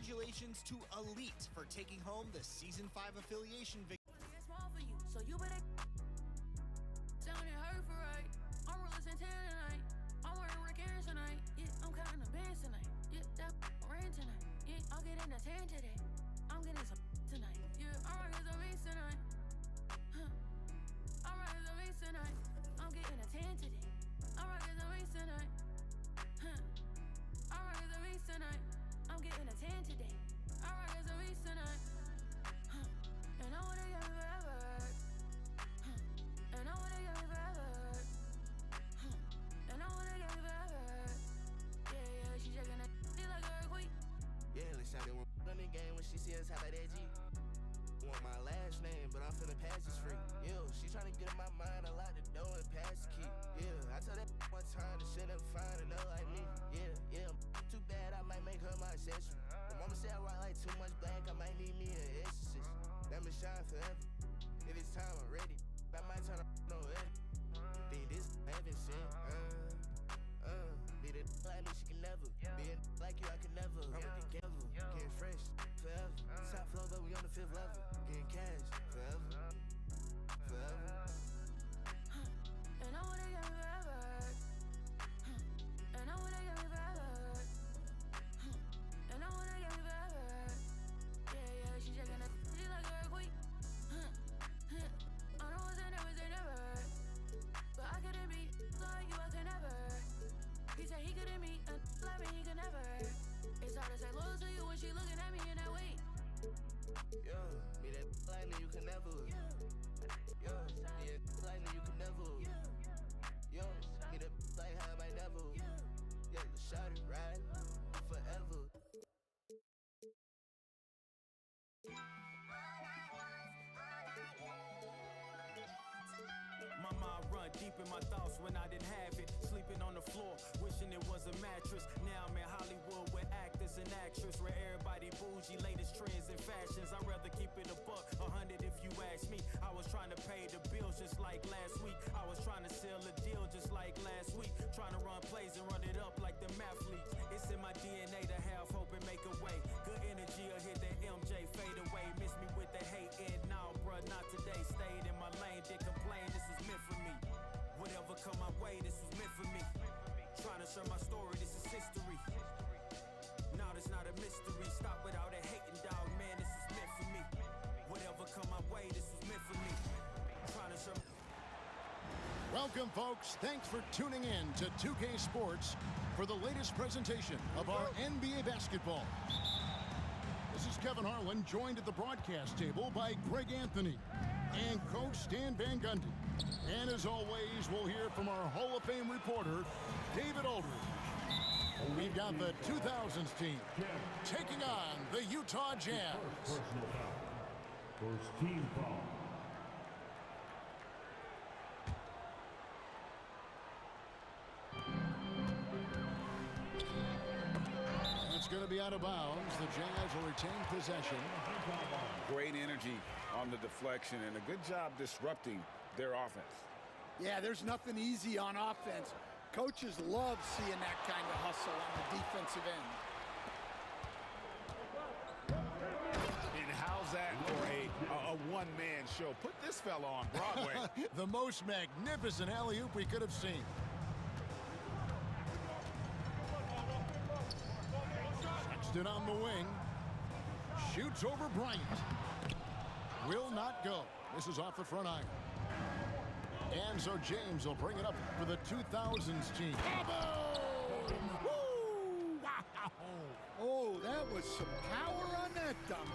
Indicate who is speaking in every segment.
Speaker 1: congratulations to Elite for taking home the Season 5 affiliation victory.
Speaker 2: So you better sound it hurt for right. I'm real as 10 tonight. I'm wearing Rick Aaron tonight. Yeah, I'm counting the bands tonight. Yeah, that rain tonight. Yeah, I'll get in the 10 today. I'm getting some tonight. Yeah, I'm rocking some beats tonight. I'm rocking some beats tonight. I'm getting a 10 today. I'm rocking some beats tonight. I'm rocking some beats tonight. I'm getting a 10 today. I'm rocking some beats tonight. And I wanna get me forever. And I wanna get me forever. And I wanna get me forever. Yeah, she shaking that like a earthquake.
Speaker 3: Yeah, let's shout it on the game when she see us hop out that G. Want my last name, but I'm feeling pass is free. Yeah, she tryna get in my mind, I lock the door and pass the key. Yeah, I tell that one time the shit ain't fine enough like me. Yeah, too bad I might make her my accessory. The mama say I rock like too much black, I might need me an exorcist. Let me shine forever. If it's time, I'm ready. I might turn on it. Think this heaven sent. Need a like me, she can never. Be a like you, I can never. I'm together, getting fresh forever. Top floor, but we on the 5th level. Getting cash forever.
Speaker 2: And I wanna get me forever. And I wanna get me forever. And I wanna get me forever. Yeah, she shaking that she like a earthquake. I know it's never say never, but I couldn't be like you, I could never. He said he couldn't meet a like me, he could never. It's hard to say loyal to you when she looking at me in that way.
Speaker 3: Yo, me that like me, you can never. Yo, me that like me, you can never. Yo, me that like how I might never. Yeah, shout it right forever.
Speaker 4: My mind run deep in my thoughts when I didn't have it. Sleeping on the floor, wishing it was a mattress. Now I'm in Hollywood with actors and actresses, where everybody bougie, latest trends and fashions. I'd rather keep it a buck, 100 if you ask me. I was trying to pay the bills just like last week. I was trying to seal a deal just like last week. Trying to run plays and run it up like the mathletes. It's in my DNA to have hope and make a way. Good energy will hit that MJ fade away. Miss me with the hate and now, bruh, not today. Stayed in my lane, did complain, this was meant for me. Whatever come my way, this was meant for me. Trying to share my story, this is history. Now this not a mystery. Stop without a hating, dog, man, this is meant for me. Whatever come my way, this was meant for me. Trying to share.
Speaker 5: Welcome, folks. Thanks for tuning in to 2K Sports for the latest presentation of our NBA basketball. This is Kevin Harlan, joined at the broadcast table by Greg Anthony and Coach Stan Van Gundy. And as always, we'll hear from our Hall of Fame reporter, David Aldridge. We've got the 2000s team taking on the Utah Jazz.
Speaker 6: Personal foul. First team foul.
Speaker 5: It's going to be out of bounds. The Jazz will retain possession.
Speaker 7: Great energy on the deflection and a good job disrupting their offense.
Speaker 8: Yeah, there's nothing easy on offense. Coaches love seeing that kind of hustle on the defensive end.
Speaker 7: And how's that for a one-man show? Put this fella on Broadway.
Speaker 5: The most magnificent alley-oop we could have seen. Sexton on the wing. Shoots over Bryant. Will not go. This is off the front iron. And so James will bring it up for the 2000s team.
Speaker 8: Woo! Wow! Oh, that was some power on that dunk.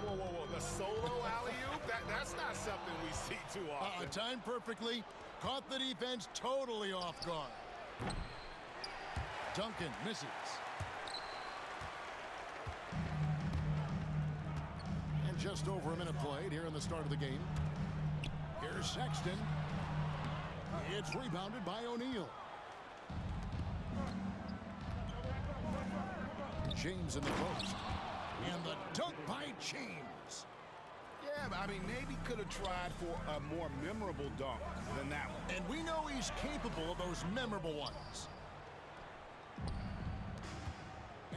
Speaker 7: Whoa. The solo alley-oop? That's not something we see too often.
Speaker 5: Timed perfectly. Caught the defense totally off guard. Duncan misses. And just over a minute played here in the start of the game. Here's Sexton. It's rebounded by O'Neal. James in the post. And the dunk by James.
Speaker 7: Yeah, I mean, maybe could have tried for a more memorable dunk than that one.
Speaker 5: And we know he's capable of those memorable ones.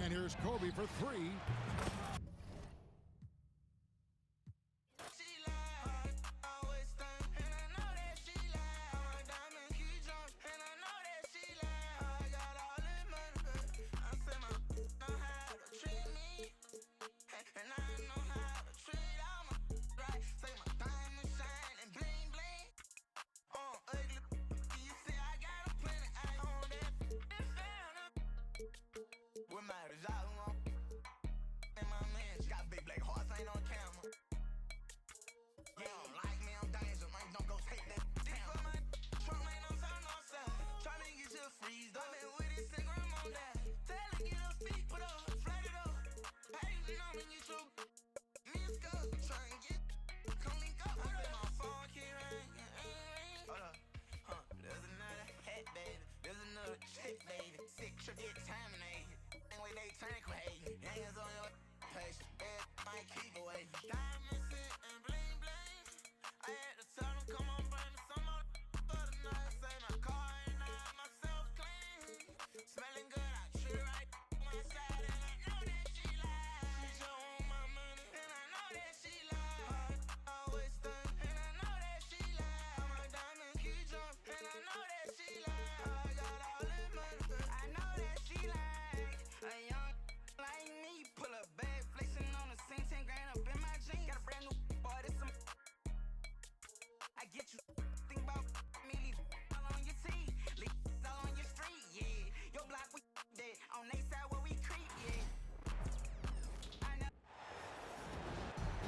Speaker 5: And here's Kobe for three.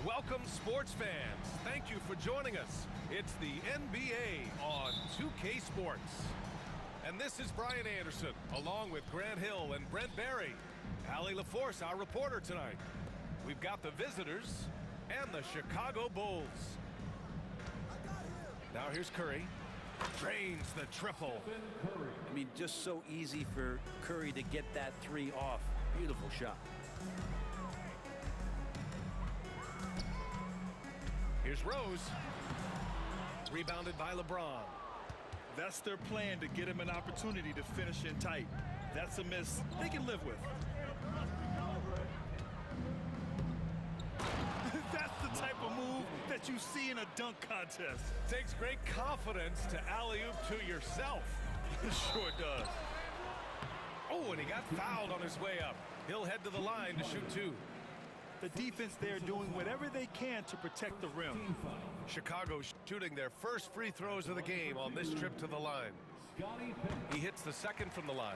Speaker 9: Welcome, sports fans. Thank you for joining us. It's the NBA on 2K Sports. And this is Brian Anderson, along with Grant Hill and Brent Barry. Allie LaForce, our reporter tonight. We've got the visitors and the Chicago Bulls. Now here's Curry. Drains the triple.
Speaker 10: I mean, just so easy for Curry to get that three off. Beautiful shot.
Speaker 9: Here's Rose. Rebounded by LeBron.
Speaker 11: That's their plan, to get him an opportunity to finish in tight. That's a miss they can live with. That's the type of move that you see in a dunk contest.
Speaker 9: Takes great confidence to alley-oop to yourself.
Speaker 11: It sure does.
Speaker 9: Oh, and he got fouled on his way up. He'll head to the line to shoot two.
Speaker 11: The defense there doing whatever they can to protect the rim.
Speaker 9: Chicago shooting their first free throws of the game on this trip to the line. He hits the second from the line.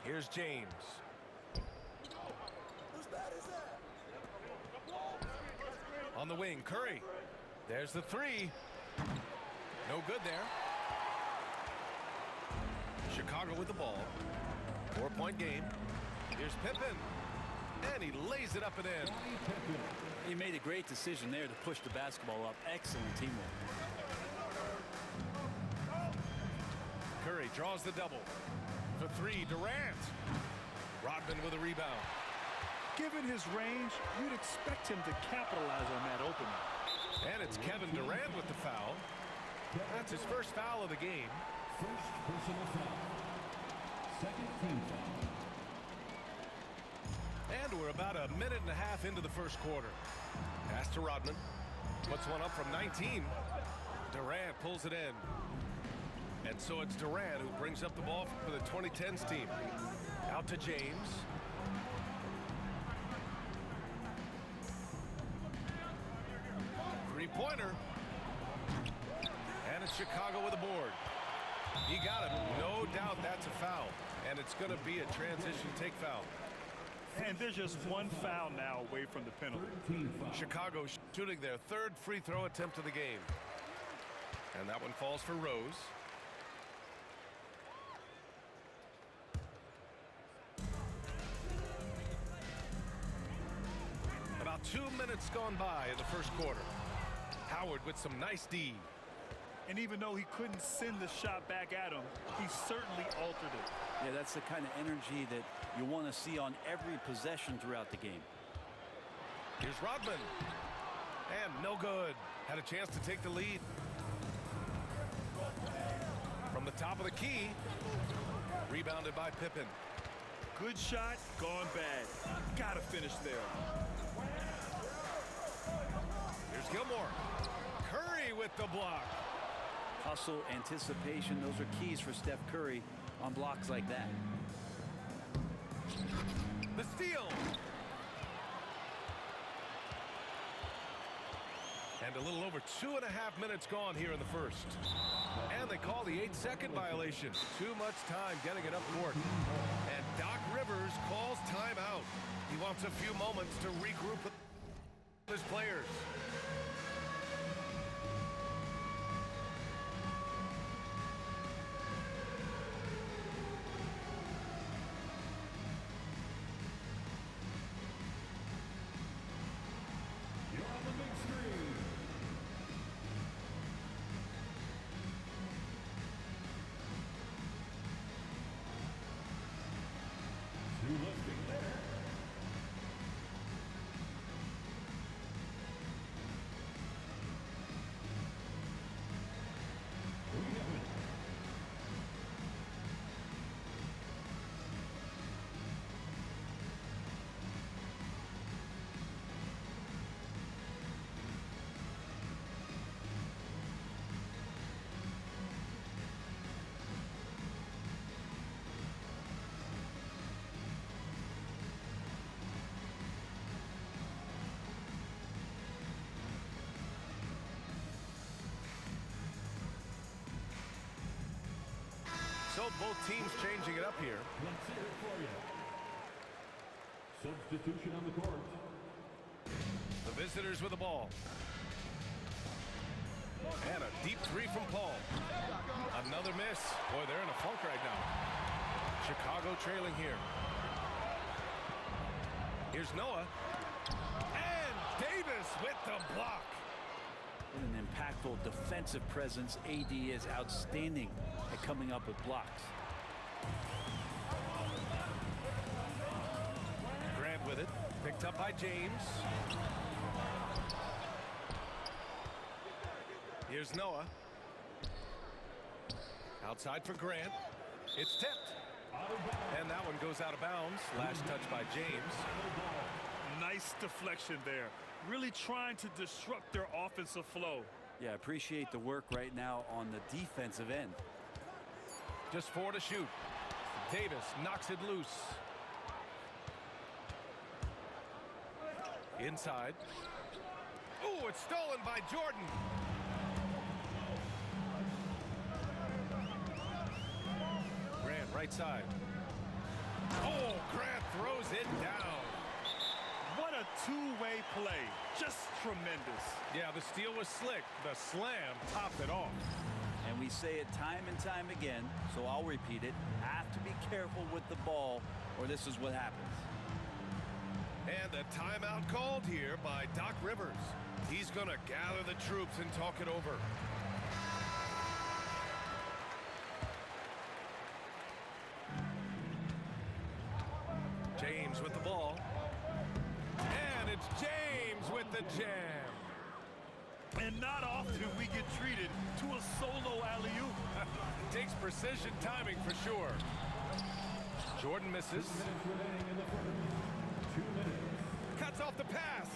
Speaker 9: Here's James. On the wing, Curry. There's the three. No good there. Chicago with the ball. 4-point game. Here's Pippen. And he lays it up and in.
Speaker 10: He made a great decision there to push the basketball up. Excellent teamwork.
Speaker 9: Curry draws the double. For three, Durant. Rodman with a rebound.
Speaker 11: Given his range, you'd expect him to capitalize on that opening.
Speaker 9: And it's Kevin Durant with the foul. That's his first foul of the game.
Speaker 6: First personal foul. Second team foul.
Speaker 9: And we're about a minute and a half into the first quarter. Pass to Rodman. Puts one up from 19. Durant pulls it in. And so it's Durant who brings up the ball for the 2010s team. Out to James. Three-pointer. And it's Chicago with a board. He got it. No doubt that's a foul. And it's going to be a transition take foul.
Speaker 11: And there's just one foul now away from the penalty.
Speaker 9: Chicago shooting their third free throw attempt of the game. And that one falls for Rose. About 2 minutes gone by in the first quarter. Howard with some nice D.
Speaker 11: And even though he couldn't send the shot back at him, he certainly altered it.
Speaker 10: Yeah, that's the kind of energy that you want to see on every possession throughout the game.
Speaker 9: Here's Rodman. And no good. Had a chance to take the lead. From the top of the key. Rebounded by Pippen.
Speaker 11: Good shot, gone bad. Gotta finish there.
Speaker 9: Here's Gilmore. Curry with the block.
Speaker 10: Hustle, anticipation, those are keys for Steph Curry on blocks like that.
Speaker 9: The steal. And a little over 2.5 minutes gone here in the first. And they call the 8-second violation. Too much time getting it up court. And Doc Rivers calls timeout. He wants a few moments to regroup with his players. So both teams changing it up here.
Speaker 6: Substitution on the court.
Speaker 9: The visitors with the ball. And a deep three from Paul. Another miss. Boy, they're in a funk right now. Chicago trailing here. Here's Noah. And Davis with the block.
Speaker 10: What an impactful defensive presence. AD is outstanding at coming up with blocks.
Speaker 9: Grant with it. Picked up by James. Here's Noah. Outside for Grant. It's tipped. And that one goes out of bounds. Last touch by James.
Speaker 11: Nice deflection there. Really trying to disrupt their offensive flow.
Speaker 10: Yeah, appreciate the work right now on the defensive end.
Speaker 9: Just 4 to shoot. Davis knocks it loose. Inside. Oh, it's stolen by Jordan. Grant right side. Oh, Grant throws it down.
Speaker 11: What a two-way play. Just tremendous.
Speaker 9: Yeah, the steal was slick. The slam topped it off.
Speaker 10: And we say it time and time again, so I'll repeat it. Have to be careful with the ball, or this is what happens.
Speaker 9: And a timeout called here by Doc Rivers. He's going to gather the troops and talk it over. James with the ball. And it's James with the jam.
Speaker 11: And not often we get treated to a solo alley-oop.
Speaker 9: Takes precision timing for sure. Jordan misses. Cuts off the pass.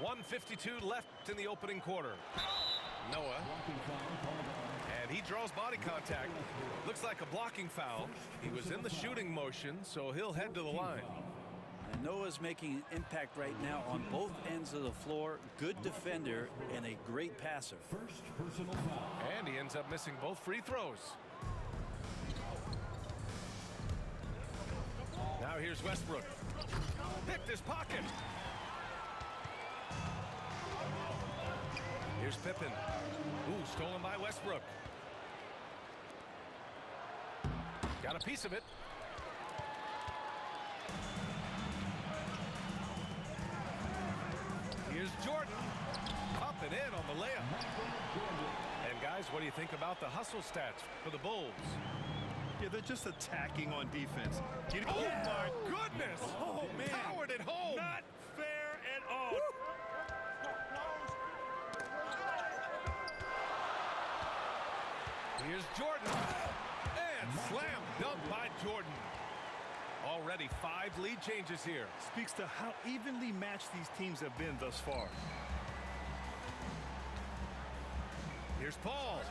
Speaker 9: .152 left in the opening quarter. Noah. And he draws body contact. Looks like a blocking foul. He was in the shooting motion, so he'll head to the line.
Speaker 10: And Noah's making an impact right now on both ends of the floor. Good defender and a great passer.
Speaker 6: First personal foul.
Speaker 9: And he ends up missing both free throws. Now here's Westbrook. Picked his pocket. Here's Pippen. Ooh, stolen by Westbrook. Got a piece of it. Here's Jordan. Up and in on the layup. And guys, what do you think about the hustle stats for the Bulls?
Speaker 11: Yeah, they're just attacking on defense.
Speaker 9: Oh, my goodness. Oh, man. Powered it home.
Speaker 11: Not fair at all.
Speaker 9: Here's Jordan. And slam dunk by Jordan. Already 5 lead changes here.
Speaker 11: Speaks to how evenly matched these teams have been thus far.
Speaker 9: Here's Paul.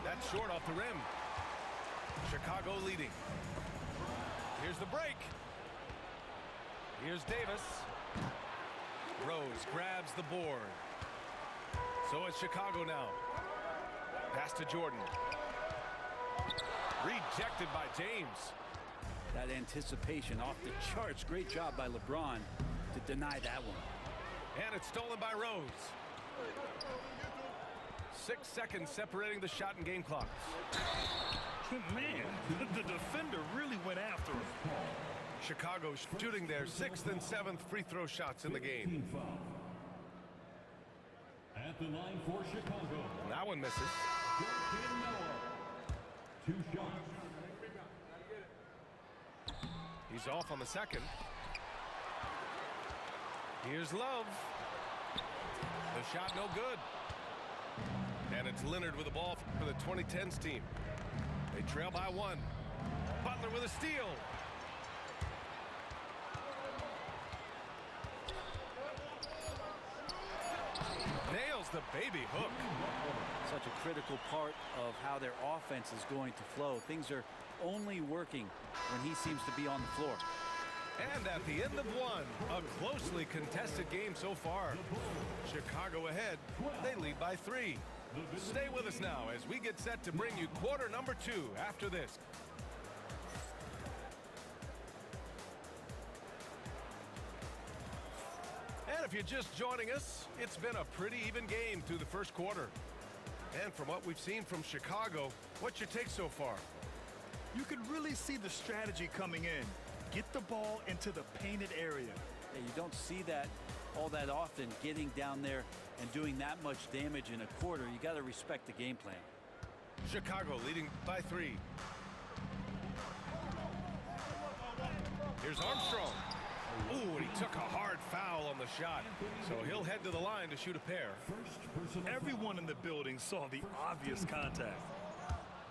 Speaker 9: That's short off the rim. Chicago leading. Here's the break. Here's Davis. Rose grabs the board. So it's Chicago now. Pass to Jordan. Rejected by James.
Speaker 10: That anticipation off the charts. Great job by LeBron to deny that one.
Speaker 9: And it's stolen by Rose. 6 seconds separating the shot and game clocks.
Speaker 11: Man, the defender really went after him.
Speaker 9: Chicago shooting their 6th and 7th free throw shots in the game.
Speaker 6: At the line for Chicago.
Speaker 9: And that one misses.
Speaker 6: Joakim Noah. 2 shots.
Speaker 9: He's off on the second. Here's Love. The shot no good. And it's Leonard with the ball for the 2010s team. They trail by 1. Butler with a steal. Nails the baby hook.
Speaker 10: Such a critical part of how their offense is going to flow. Things are only working when he seems to be on the floor.
Speaker 9: And at the end of 1, a closely contested game so far. Chicago ahead. They lead by 3. Stay with us now as we get set to bring you quarter number 2 after this. And if you're just joining us, it's been a pretty even game through the first quarter. And from what we've seen from Chicago, what's your take so far?
Speaker 11: You can really see the strategy coming in. Get the ball into the painted area.
Speaker 10: Yeah, you don't see that all that often, getting down there and doing that much damage in a quarter. You got to respect the game plan.
Speaker 9: Chicago leading by 3. Here's Armstrong. Ooh, and he took a hard foul on the shot. So he'll head to the line to shoot a pair.
Speaker 11: Everyone in the building saw the obvious contact.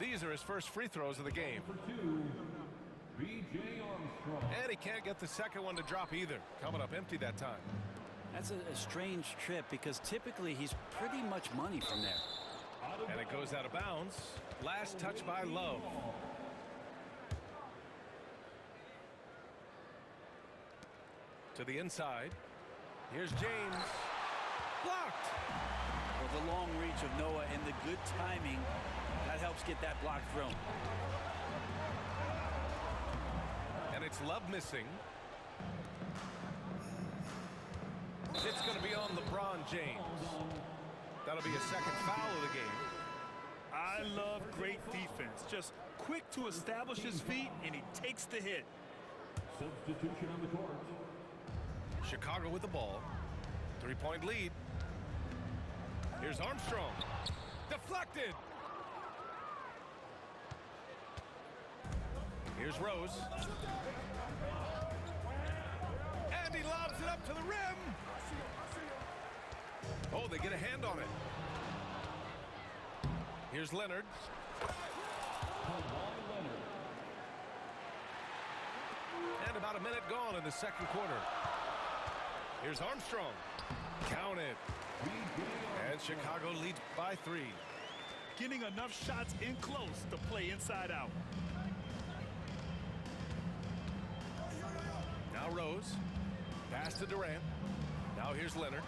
Speaker 9: These are his first free throws of the game.
Speaker 6: B.J. Armstrong.
Speaker 9: And he can't get the second one to drop either. Coming up empty that time.
Speaker 10: That's a strange trip because typically he's pretty much money from there.
Speaker 9: And it goes out of bounds. Last touch by Love. To the inside. Here's James. Blocked.
Speaker 10: Well, the long reach of Noah and the good timing, that helps get that block thrown.
Speaker 9: And it's Love missing. It's going to be on LeBron James. That'll be a second foul of the game.
Speaker 11: I love great defense. Just quick to establish his feet, and he takes the hit.
Speaker 6: Substitution on the court.
Speaker 9: Chicago with the ball. 3-point lead. Here's Armstrong. Deflected. Here's Rose. And he lobs it up to the rim. Oh, they get a hand on it. Here's Leonard. And about a minute gone in the second quarter. Here's Armstrong. Count it. And Chicago leads by 3.
Speaker 11: Getting enough shots in close to play inside out.
Speaker 9: Now Rose. Pass to Durant. Now here's Leonard.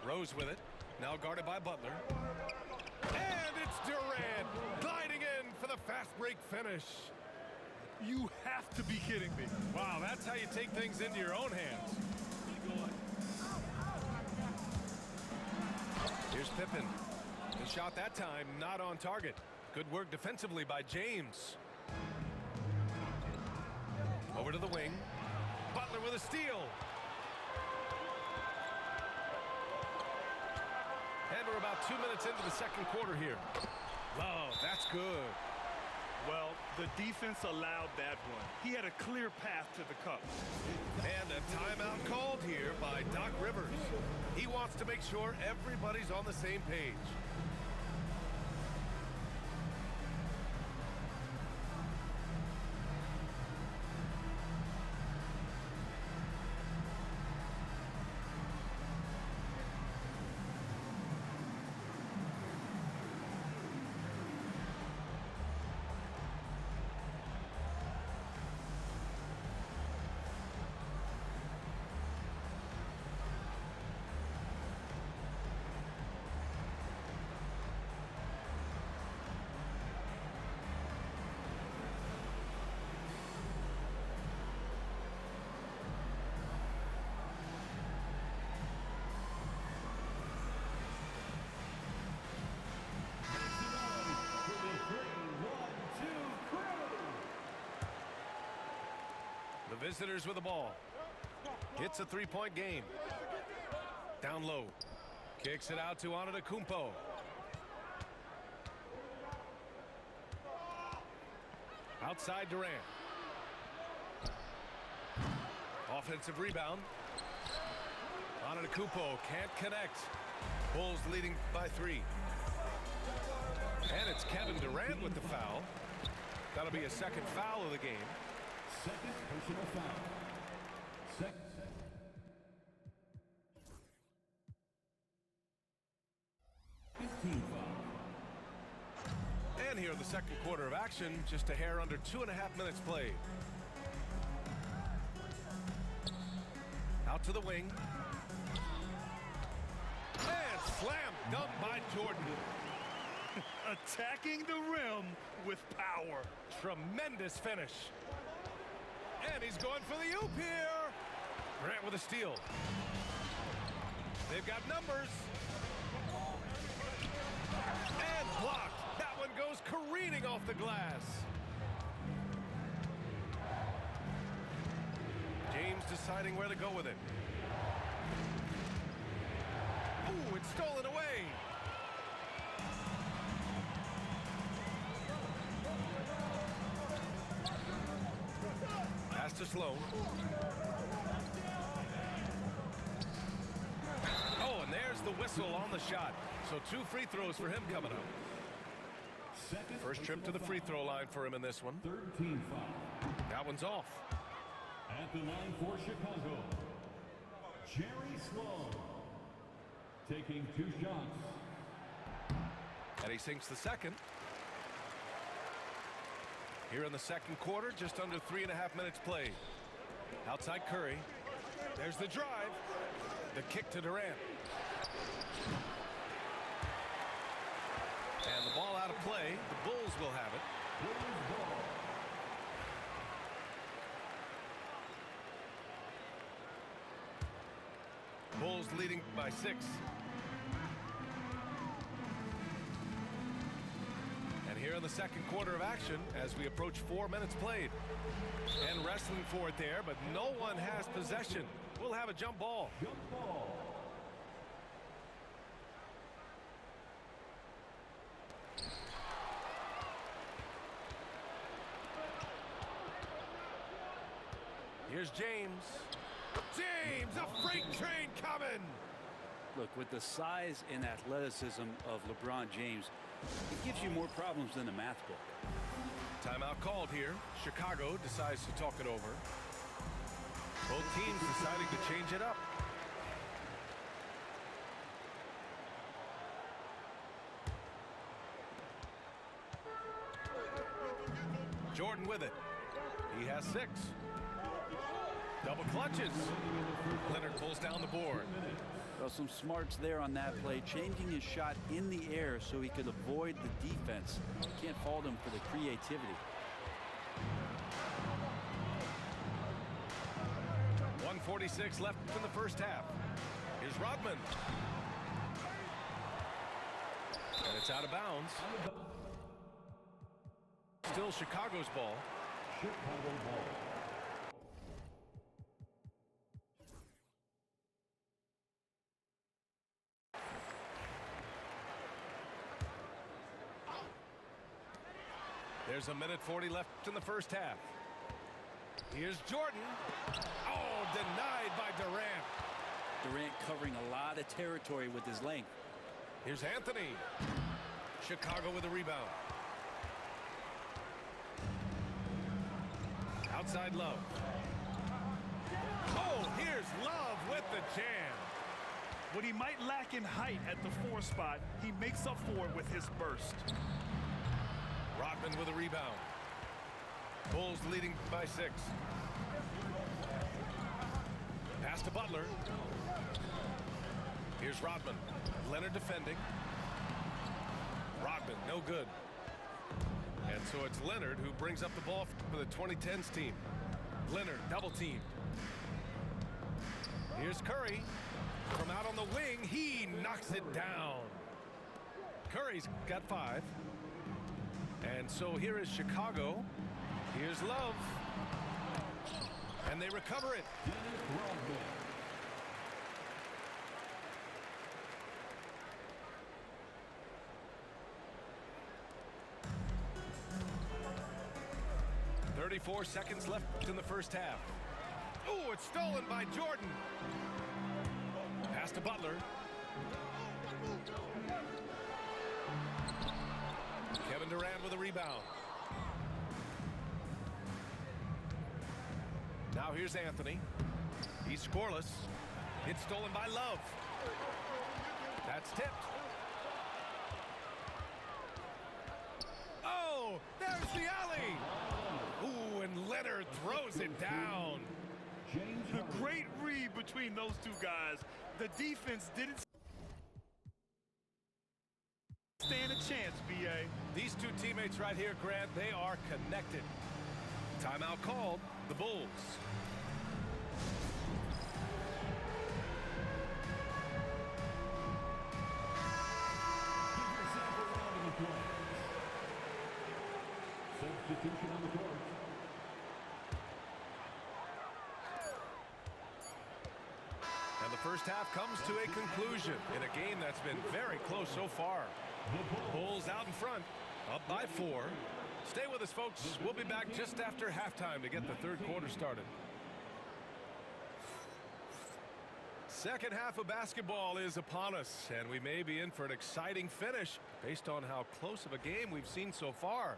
Speaker 9: Rose with it. Now guarded by Butler. And it's Durant gliding in for the fast break finish.
Speaker 11: You have to be kidding me.
Speaker 9: Wow, that's how you take things into your own hands. Here's Pippen. The shot that time not on target. Good work defensively by James. Over to the wing. Butler with a steal. And we're about 2 minutes into the second quarter here. Love, that's good.
Speaker 11: Well, the defense allowed that one. He had a clear path to the cup.
Speaker 9: And a timeout called here by Doc Rivers. He wants to make sure everybody's on the same page. The visitors with the ball. It's a three-point game. Down low. Kicks it out to Antetokounmpo. Outside Durant. Offensive rebound. Antetokounmpo can't connect. Bulls leading by 3. And it's Kevin Durant with the foul. That'll be a second foul of the game.
Speaker 6: Second personal foul. Second.
Speaker 9: And here in the second quarter of action, just a hair under 2.5 minutes played. Out to the wing. And slam dunk by Jordan.
Speaker 11: Attacking the rim with power.
Speaker 9: Tremendous finish. And he's going for the oop here. Grant with a steal. They've got numbers. And blocked. That one goes careening off the glass. James deciding where to go with it. Ooh, it's stolen away. Pass to Sloan. Oh, and there's the whistle on the shot. So 2 free throws for him coming up. First trip to the free throw line for him in this one.
Speaker 6: 13 foul.
Speaker 9: That one's off.
Speaker 6: At the line for Chicago, Jerry Sloan. Taking 2 shots.
Speaker 9: And he sinks the second. Here in the second quarter, just under 3.5 minutes played. Outside Curry. There's the drive. The kick to Durant. And the ball out of play. The Bulls will have it. Bulls leading by 6. And here in the second quarter of action, as we approach 4 minutes played. And wrestling for it there, but no one has possession. We'll have a jump ball.
Speaker 6: Jump ball.
Speaker 9: Here's James. James, a freight train coming.
Speaker 10: Look, with the size and athleticism of LeBron James, it gives you more problems than a math book.
Speaker 9: Timeout called here. Chicago decides to talk it over. Both teams deciding to change it up. Jordan with it. He has 6. Double clutches. Leonard pulls down the board.
Speaker 10: Well, some smarts there on that play, changing his shot in the air so he could avoid the defense. Can't fault him for the creativity.
Speaker 9: 1:46 left in the first half. Here's Rodman. And it's out of bounds. Still Chicago's ball.
Speaker 6: Chicago ball.
Speaker 9: There's a minute 40 left in the first half. Here's Jordan. Oh, denied by Durant.
Speaker 10: Durant covering a lot of territory with his length.
Speaker 9: Here's Anthony. Chicago with a rebound. Outside Love. Oh, here's Love with the jam.
Speaker 11: What he might lack in height at the 4 spot, he makes up for it with his burst.
Speaker 9: Rodman with a rebound. Bulls leading by 6. Pass to Butler. Here's Rodman. Leonard defending. Rodman, no good. And so it's Leonard who brings up the ball for the 2010s team. Leonard double teamed. Here's Curry. From out on the wing, he knocks it down. Curry's got 5. And so here is Chicago. Here's Love. And they recover it. .34 seconds left in the first half. Oh, it's stolen by Jordan. Pass to Butler. Kevin Durant with a rebound. Now here's Anthony. He's scoreless. It's stolen by Love. That's tipped. Oh, there's the alley. Ooh, and Leonard throws it down.
Speaker 11: A great read between those two guys. The defense didn't stand a chance, B.A.
Speaker 9: These two teammates right here, Grant, they are connected. Timeout called. The Bulls.
Speaker 6: Substitution on the court.
Speaker 9: And the first half comes to a conclusion in a game that's been very close so far. Bulls out in front, up by 4. Stay with us, folks. We'll be back just after halftime to get the third quarter started. Second half of basketball is upon us, and we may be in for an exciting finish based on how close of a game we've seen so far.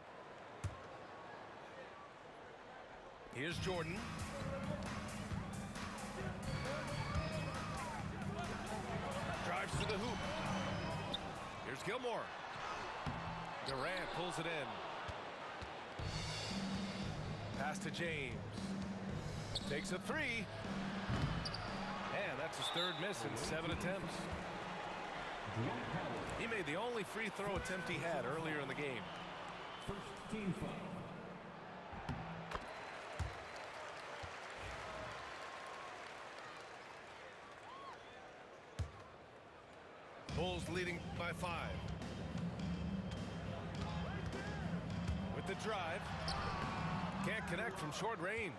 Speaker 9: Here's Jordan. Drives to the hoop. Here's Gilmore. Durant pulls it in. Pass to James. Takes a 3. And that's his third miss in 7 attempts. He made the only free throw attempt he had earlier in the game.
Speaker 6: First team foul.
Speaker 9: Bulls leading by 5. With the drive. Can't connect from short range.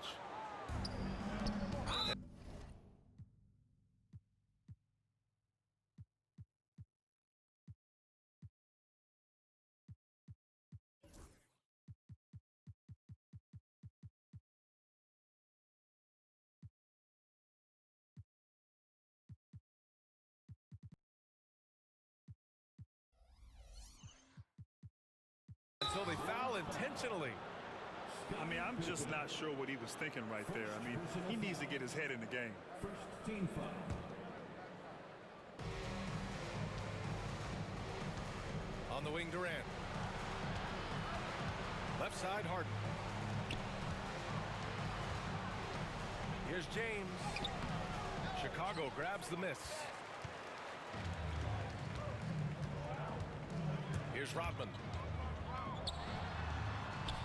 Speaker 9: So they foul intentionally.
Speaker 11: I mean, I'm just not sure what he was thinking right there. I mean, he needs to get his head in the game.
Speaker 6: First team foul.
Speaker 9: On the wing, Durant. Left side, Harden. Here's James. Chicago grabs the miss. Here's Rodman.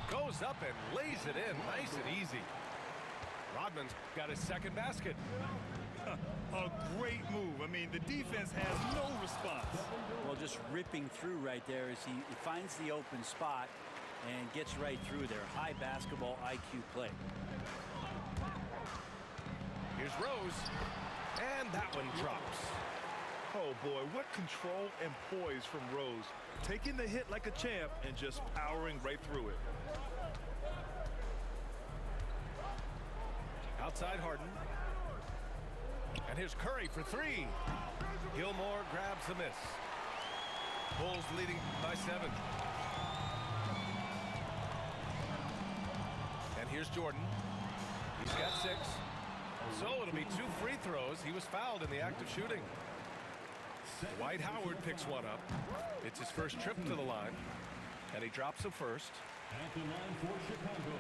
Speaker 9: Goes up and lays it in nice and easy. Rodman's got his second basket.
Speaker 11: A great move. I mean, the defense has no response.
Speaker 10: Well, just ripping through right there as he finds the open spot and gets right through there. High basketball IQ play.
Speaker 9: Here's Rose. And that one drops.
Speaker 11: Oh, boy, what control and poise from Rose. Taking the hit like a champ and just powering right through it.
Speaker 9: Outside Harden. And here's Curry for three. Gilmore grabs the miss. Bulls leading by 7. And here's Jordan. He's got 6. So it'll be 2 free throws. He was fouled in the act of shooting. Dwight Howard picks one up. It's his first trip to the line. And he drops him first.
Speaker 6: At the line for Chicago,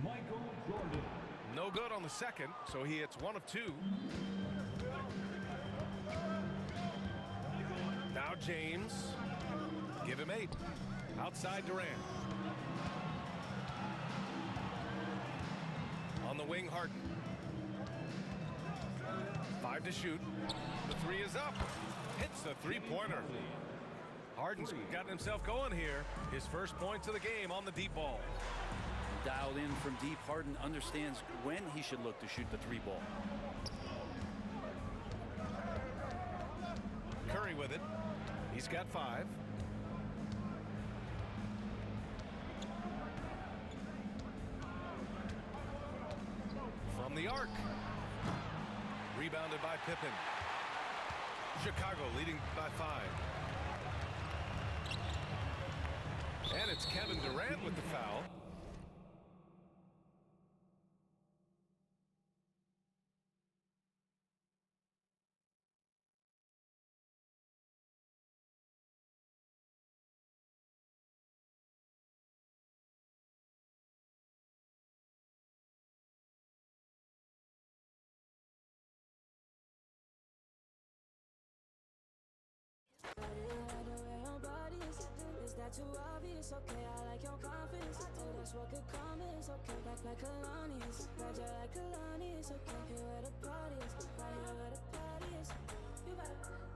Speaker 6: Michael Jordan.
Speaker 9: No good on the second, so he hits 1 of 2. Now James. Give him 8. Outside Durant. On the wing, Harden. 5 to shoot. The 3 is up. Hits the three-pointer. Harden's gotten himself going here. His first points of the game on the deep ball.
Speaker 10: Dialed in from deep, Harden understands when he should look to shoot the 3 ball.
Speaker 9: Curry with it. He's got 5. From the arc. Rebounded by Pippen. Chicago leading by 5. And it's Kevin Durant with the foul.
Speaker 2: Is that too obvious? Okay, I like your confidence. Oh, that's what could come is okay. Like Kalani is, Roger like Kalani is okay. Here where the party is, right here where the party is. You better.